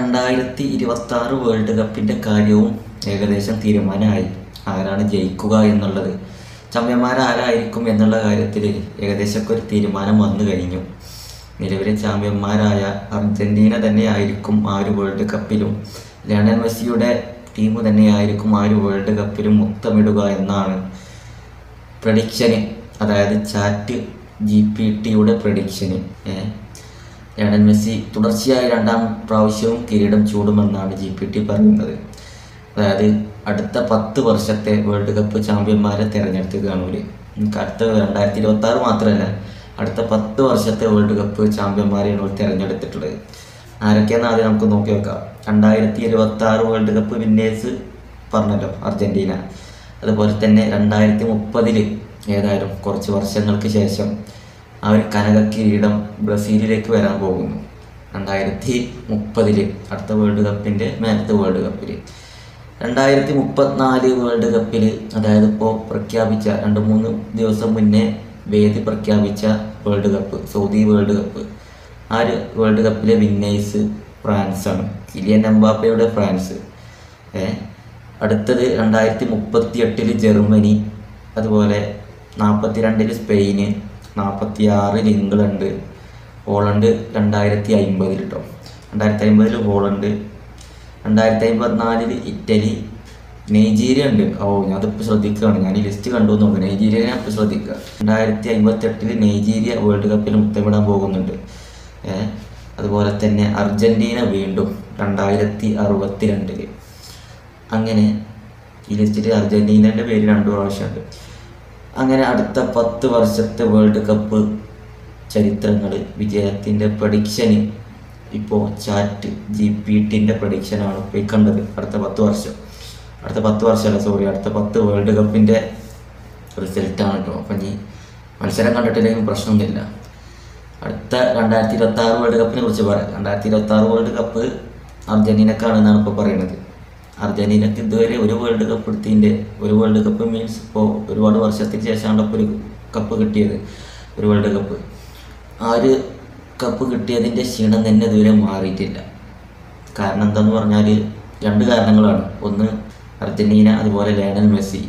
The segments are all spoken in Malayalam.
2026 വേൾഡ് കപ്പിൻ്റെ കാര്യവും ഏകദേശം തീരുമാനമായി. ആരാണ് ജയിക്കുക എന്നുള്ളത്, ചാമ്പ്യന്മാരാരായിരിക്കും എന്നുള്ള കാര്യത്തിൽ ഏകദേശമൊക്കെ ഒരു തീരുമാനം വന്നു കഴിഞ്ഞു. നിലവിലെ ചാമ്പ്യന്മാരായ അർജൻറ്റീന തന്നെയായിരിക്കും ആ ഒരു വേൾഡ് കപ്പിലും, ലയണൽ മെസ്സിയുടെ ടീം തന്നെയായിരിക്കും ആ ഒരു വേൾഡ് കപ്പിലും മുത്തമിടുക എന്നാണ് പ്രഡിക്ഷന്. അതായത് ചാറ്റ് GPT-യുടെ പ്രഡിക്ഷന്. ലയണൽ മെസ്സി തുടർച്ചയായി 2ാം പ്രാവശ്യവും കിരീടം ചൂടുമെന്നാണ് GPT പറയുന്നത്. അതായത് അടുത്ത 10 വർഷത്തെ വേൾഡ് കപ്പ് ചാമ്പ്യന്മാരെ തിരഞ്ഞെടുക്കുകയാണ്. അടുത്ത 2026 മാത്രമല്ല, അടുത്ത 10 വർഷത്തെ വേൾഡ് കപ്പ് ചാമ്പ്യന്മാരെയാണ് തിരഞ്ഞെടുത്തിട്ടുള്ളത്. ആരൊക്കെയാണെന്ന് ആദ്യം നമുക്ക് നോക്കി വെക്കാം. 2026 വേൾഡ് കപ്പ് വിന്നേഴ്സ് പറഞ്ഞല്ലോ, അർജൻറ്റീന. അതുപോലെ തന്നെ 2030 ഏതായാലും കുറച്ച് വർഷങ്ങൾക്ക് ശേഷം ആ ഒരു കനക കിരീടം ബ്രസീലിലേക്ക് വരാൻ പോകുന്നു. 2030 അടുത്ത വേൾഡ് കപ്പിൻ്റെ മേലത്തെ വേൾഡ് കപ്പിൽ. 2034 വേൾഡ് കപ്പിൽ, അതായത് ഇപ്പോൾ പ്രഖ്യാപിച്ച 2-3 ദിവസം മുന്നേ വേദി പ്രഖ്യാപിച്ച world cup, Saudi world cup. ആ ഒരു വേൾഡ് കപ്പിലെ വിന്നേഴ്സ് ഫ്രാൻസാണ്, കിലിയൻ എംബാപ്പയുടെ ഫ്രാൻസ്. അടുത്തത് 2038 ജർമ്മനി, അതുപോലെ 42 സ്പെയിന്, 46 ഇംഗ്ലണ്ട്, ഹോളണ്ട് 2050 കേട്ടോ. 2050 ഹോളണ്ട്, 2054 ഇറ്റലി, നൈജീരിയ ഉണ്ട്. ഞാനതിപ്പോൾ ശ്രദ്ധിക്കുകയാണ്, ഞാൻ ഈ ലിസ്റ്റ് കണ്ടു നോക്കുക. നൈജീരിയ ഞാൻ ഇപ്പോൾ ശ്രദ്ധിക്കുക. 2058 നൈജീരിയ വേൾഡ് കപ്പിൽ മുത്തമിടാൻ പോകുന്നുണ്ട്. അതുപോലെ തന്നെ അർജൻറ്റീന വീണ്ടും 2062. അങ്ങനെ ഈ ലിസ്റ്റിൽ അർജൻറ്റീനൻ്റെ പേര് 2 പ്രാവശ്യമുണ്ട്. അങ്ങനെ അടുത്ത 10 വർഷത്തെ വേൾഡ് കപ്പ് ചരിത്രങ്ങൾ, വിജയത്തിൻ്റെ പ്രഡിക്ഷന് ഇപ്പോൾ ചാറ്റ് GPT-ൻ്റെ പ്രഡിക്ഷനാണ് പോയി കണ്ടത്. അടുത്ത 10 വേൾഡ് കപ്പിൻ്റെ റിസൾട്ടാണ് കേട്ടോ. അപ്പം ഇനി മത്സരം കണ്ടിട്ടില്ലെങ്കിൽ പ്രശ്നമൊന്നുമില്ല. അടുത്ത 2026 വേൾഡ് കപ്പിനെ കുറിച്ച് പറയാം. 2026 വേൾഡ് കപ്പ് അർജൻറ്റീനക്കാണെന്നാണ് ഇപ്പോൾ പറയുന്നത്. അർജൻറ്റീനക്ക് ഇതുവരെ ഒരു വേൾഡ് കപ്പ് എടുത്തതിൻ്റെ, ഒരു വേൾഡ് കപ്പ് മീൻസ് ഇപ്പോൾ ഒരുപാട് വർഷത്തിന് ശേഷമാണ് ഇപ്പോൾ ഒരു കപ്പ് കിട്ടിയത്, ഒരു വേൾഡ് കപ്പ്. ആ ഒരു കപ്പ് കിട്ടിയതിൻ്റെ ക്ഷീണം തന്നെ ഇതുവരെ മാറിയിട്ടില്ല. കാരണം എന്താണെന്ന് പറഞ്ഞാൽ 2 കാരണങ്ങളാണ്. ഒന്ന്, അർജൻറ്റീന അതുപോലെ ലയണൽ മെസ്സി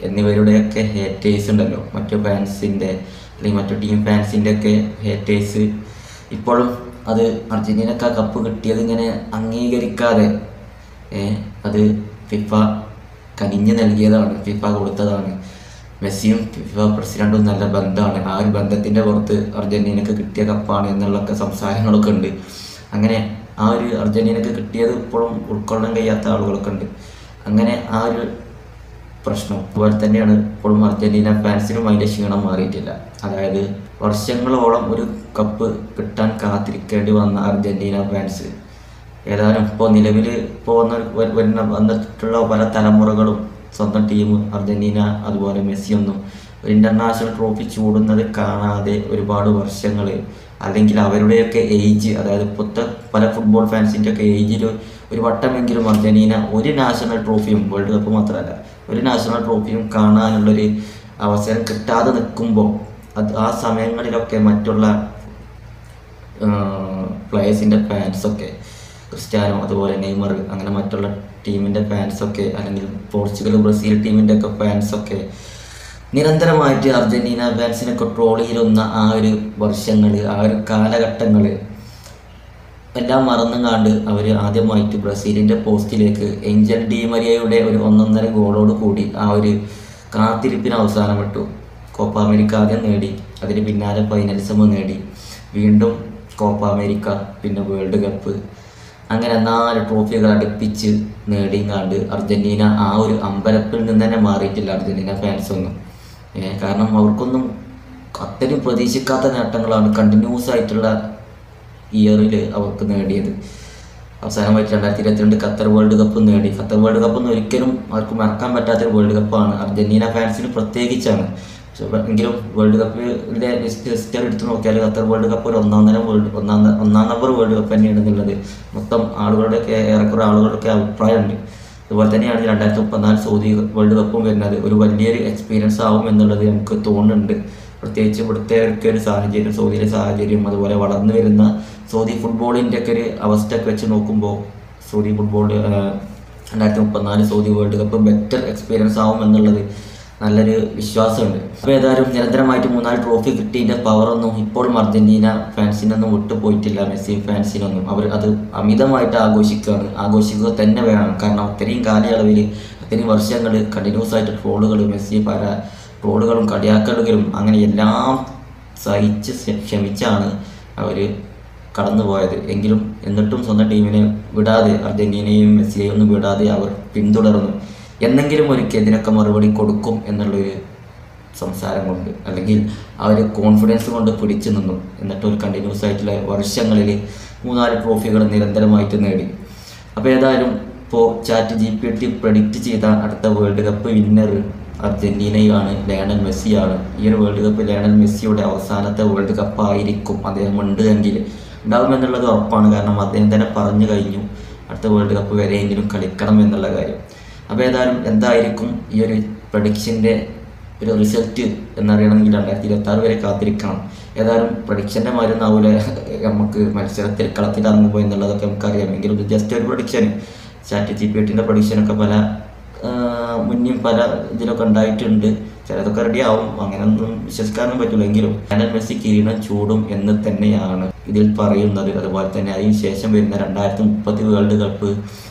എന്നിവരുടെയൊക്കെ ഹേറ്റേഴ്സ് ഉണ്ടല്ലോ, മറ്റു ഫാൻസിൻ്റെ അല്ലെങ്കിൽ മറ്റു ടീം ഫാൻസിൻ്റെ ഒക്കെ ഹേറ്റേഴ്സ് ഇപ്പോഴും അത് അർജൻറ്റീനക്ക് ആ കപ്പ് കിട്ടിയത് ഇങ്ങനെ അംഗീകരിക്കാതെ, അത് ഫിഫ കനിഞ്ഞ് നൽകിയതാണ്, ഫിഫ കൊടുത്തതാണ്. മെസ്സിയും ഫിഫ പ്രസിഡൻറ്റും നല്ല ബന്ധമാണ്. ആ ഒരു ബന്ധത്തിൻ്റെ പുറത്ത് അർജൻറ്റീനക്ക് കിട്ടിയ കപ്പാണ് എന്നുള്ളൊക്കെ സംസാരങ്ങളൊക്കെ ഉണ്ട്. അങ്ങനെ ആ ഒരു അർജൻറ്റീനക്ക് കിട്ടിയത് ഇപ്പോഴും ഉൾക്കൊള്ളാൻ കഴിയാത്ത ആളുകളൊക്കെ ഉണ്ട്. അങ്ങനെ ആ ഒരു പ്രശ്നം അതുപോലെ തന്നെയാണ് ഇപ്പോഴും അർജൻറ്റീന ഫാൻസിനും അതിൻ്റെ ക്ഷീണം മാറിയിട്ടില്ല. അതായത് വർഷങ്ങളോളം ഒരു കപ്പ് കിട്ടാൻ കാത്തിരിക്കേണ്ടി വന്ന അർജൻറ്റീന ഫാൻസ് ഏതായാലും ഇപ്പോൾ നിലവിൽ വന്നിട്ടുള്ള പല തലമുറകളും സ്വന്തം ടീം അർജൻറ്റീന അതുപോലെ മെസ്സിയൊന്നും ഒരു ഇൻ്റർനാഷണൽ ട്രോഫി ചൂടുന്നത് കാണാതെ ഒരുപാട് വർഷങ്ങൾ, അല്ലെങ്കിൽ അവരുടെയൊക്കെ ഏജ്, അതായത് ഇപ്പോഴത്തെ പല ഫുട്ബോൾ ഫാൻസിൻ്റെ ഒക്കെ ഏജിൽ ഒരു വട്ടമെങ്കിലും അർജൻറ്റീന ഒരു നാഷണൽ ട്രോഫിയും, വേൾഡ് കപ്പ് മാത്രമല്ല ഒരു നാഷണൽ ട്രോഫിയും കാണാനുള്ളൊരു അവസരം കിട്ടാതെ നിൽക്കുമ്പോൾ ആ സമയങ്ങളിലൊക്കെ മറ്റുള്ള പ്ലേയേഴ്സിൻ്റെ ഫാൻസൊക്കെ, ക്രിസ്ത്യാനോ അതുപോലെ നെയ്മർ, അങ്ങനെ മറ്റുള്ള ടീമിൻ്റെ ഫാൻസൊക്കെ, അല്ലെങ്കിൽ പോർച്ചുഗൽ ബ്രസീൽ ടീമിൻ്റെ ഒക്കെ ഫാൻസൊക്കെ നിരന്തരമായിട്ട് അർജൻറ്റീന ഫാൻസിനൊക്കെ ട്രോൾ ചെയ്യുന്ന ആ ഒരു വർഷങ്ങൾ, ആ ഒരു കാലഘട്ടങ്ങൾ എല്ലാം മറന്നും കണ്ട് അവർ ആദ്യമായിട്ട് ബ്രസീലിൻ്റെ പോസ്റ്റിലേക്ക് ഏഞ്ചൽ ഡി മരിയയുടെ ഒരു 1.5 ഗോളോട് കൂടി ആ ഒരു കാത്തിരിപ്പിന് അവസാനമിട്ടു. കോപ്പ അമേരിക്ക ആദ്യം നേടി, അതിന് പിന്നാലെ ഫൈനൽസും നേടി, വീണ്ടും കോപ്പ അമേരിക്ക, പിന്നെ വേൾഡ് കപ്പ്, അങ്ങനെ 4 ട്രോഫികൾ അടുപ്പിച്ച് നേടിങ്ങാണ്ട് അർജൻറ്റീന ആ ഒരു അമ്പലപ്പിൽ നിന്ന് തന്നെ മാറിയിട്ടില്ല അർജൻറ്റീന ഫാൻസൊന്നും. കാരണം അവർക്കൊന്നും അത്രയും പ്രതീക്ഷിക്കാത്ത നേട്ടങ്ങളാണ് കണ്ടിന്യൂസ് ആയിട്ടുള്ള ഇയറിൽ അവർക്ക് നേടിയത്. അവസാനമായിട്ട് 2022 ഖത്തർ വേൾഡ് കപ്പ് നേടി. ഖത്തർ വേൾഡ് കപ്പൊന്നും ഒരിക്കലും അവർക്ക് മറക്കാൻ പറ്റാത്തൊരു വേൾഡ് കപ്പാണ്, അർജൻറ്റീന ഫാൻസിന് പ്രത്യേകിച്ചാണ്. പക്ഷെ എങ്കിലും വേൾഡ് കപ്പിൻ്റെ ഹിസ്റ്ററി എടുത്ത് നോക്കിയാൽ ഖത്തർ വേൾഡ് കപ്പ് ഒരു ഒന്നാം നമ്പർ വേൾഡ് കപ്പ് തന്നെയാണ് എന്നുള്ളത് മൊത്തം ആളുകളുടെയൊക്കെ ഏറെക്കുറെ ആളുകളുടെയൊക്കെ അഭിപ്രായമുണ്ട്. അതുപോലെ തന്നെയാണ് 2034 സൗദി വേൾഡ് കപ്പും വരുന്നത്. ഒരു വലിയൊരു എക്സ്പീരിയൻസ് ആവും എന്നുള്ളത് നമുക്ക് തോന്നുന്നുണ്ട്. പ്രത്യേകിച്ച് ഇവിടുത്തെ ഒരു സാഹചര്യം, സൗദിയിലെ സാഹചര്യം, അതുപോലെ വളർന്നു വരുന്ന സൗദി ഫുട്ബോളിൻ്റെ ഒക്കെ ഒരു അവസ്ഥയൊക്കെ വെച്ച് നോക്കുമ്പോൾ Saudi football 2034 Saudi world cup better experience ആവും എന്നുള്ളത് നല്ലൊരു വിശ്വാസമുണ്ട്. അപ്പോൾ ഏതായാലും നിരന്തരമായിട്ട് 3-4 ട്രോഫി കിട്ടിയതിൻ്റെ പവറൊന്നും ഇപ്പോഴും അർജൻറ്റീന ഫാൻസിനൊന്നും വിട്ടുപോയിട്ടില്ല. മെസ്സി ഫാൻസിനൊന്നും അവർ അത് അമിതമായിട്ട് ആഘോഷിക്കുക തന്നെ വേണം. കാരണം അത്രയും കാലയളവിൽ അത്രയും വർഷങ്ങൾ കണ്ടിന്യൂസ് ആയിട്ട് ട്രോളുകളും മെസ്സി പല ട്രോളുകളും കളിയാക്കലുകളും അങ്ങനെ എല്ലാം സഹിച്ച് ക്ഷമിച്ചാണ് അവർ കടന്നുപോയത്. എങ്കിലും എന്നിട്ടും സ്വന്തം ടീമിനെ വിടാതെ, അർജൻറ്റീനയെയും മെസ്സിയെയും ഒന്നും വിടാതെ അവർ പിന്തുടർന്നു. എന്നെങ്കിലും ഒരിക്കൽ ഇതിനൊക്കെ മറുപടി കൊടുക്കും എന്നുള്ളൊരു സംസാരം കൊണ്ട്, അല്ലെങ്കിൽ ആ ഒരു കോൺഫിഡൻസ് കൊണ്ട് പിടിച്ചു നിന്നു. എന്നിട്ട് ഒരു കണ്ടിന്യൂസ് ആയിട്ടുള്ള വർഷങ്ങളിൽ 3-4 ട്രോഫികൾ നിരന്തരമായിട്ട് നേടി. അപ്പോൾ ഏതായാലും ഇപ്പോൾ ChatGPT പ്രഡിക്റ്റ് ചെയ്ത അടുത്ത വേൾഡ് കപ്പ് വിന്നർ അർജൻറ്റീനയാണ്, ലയണൽ മെസ്സിയാണ്. ഈ ഒരു വേൾഡ് കപ്പ് ലയണൽ മെസ്സിയുടെ അവസാനത്തെ വേൾഡ് കപ്പ് ആയിരിക്കും. അദ്ദേഹം ഉണ്ട് എങ്കിൽ ഉണ്ടാകുമെന്നുള്ളത് ഉറപ്പാണ്. കാരണം അദ്ദേഹം തന്നെ പറഞ്ഞു കഴിഞ്ഞു അടുത്ത വേൾഡ് കപ്പ് വരെയെങ്കിലും കളിക്കണം എന്നുള്ള കാര്യം. അപ്പോൾ ഏതായാലും എന്തായിരിക്കും ഈ ഒരു പ്രഡിക്ഷൻ്റെ ഒരു റിസൾട്ട് എന്നറിയണമെങ്കിൽ 2026 വരെ കാത്തിരിക്കണം. ഏതായാലും പ്രഡിക്ഷൻ്റെ മാതിരി ആവൂല നമുക്ക് മത്സരത്തിൽ കളത്തിലിറങ്ങുമ്പോൾ എന്നുള്ളതൊക്കെ നമുക്കറിയാം. എങ്കിലും ഇത് ജസ്റ്റ് ഒരു പ്രഡിക്ഷൻ. ChatGPTൻ്റെ പ്രഡിക്ഷനൊക്കെ മുന്നും പല ഇതിലൊക്കെ ഉണ്ടായിട്ടുണ്ട്. ചിലതൊക്കെ റെഡി ആവും, അങ്ങനെയൊന്നും വിശ്വസിക്കാനും പറ്റില്ല. എങ്കിലും ലയണൽ മെസ്സി കിരീടം ചൂടും എന്ന് തന്നെയാണ് ഇതിൽ പറയുന്നത്. അതുപോലെ തന്നെ അതിന് ശേഷം വരുന്ന 2030 വേൾഡ് കപ്പ്,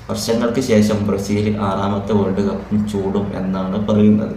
വർഷങ്ങൾക്ക് ശേഷം ബ്രസീൽ 6ാമത്തെ വേൾഡ് കപ്പും ചൂടും എന്നാണ് പറയുന്നത്.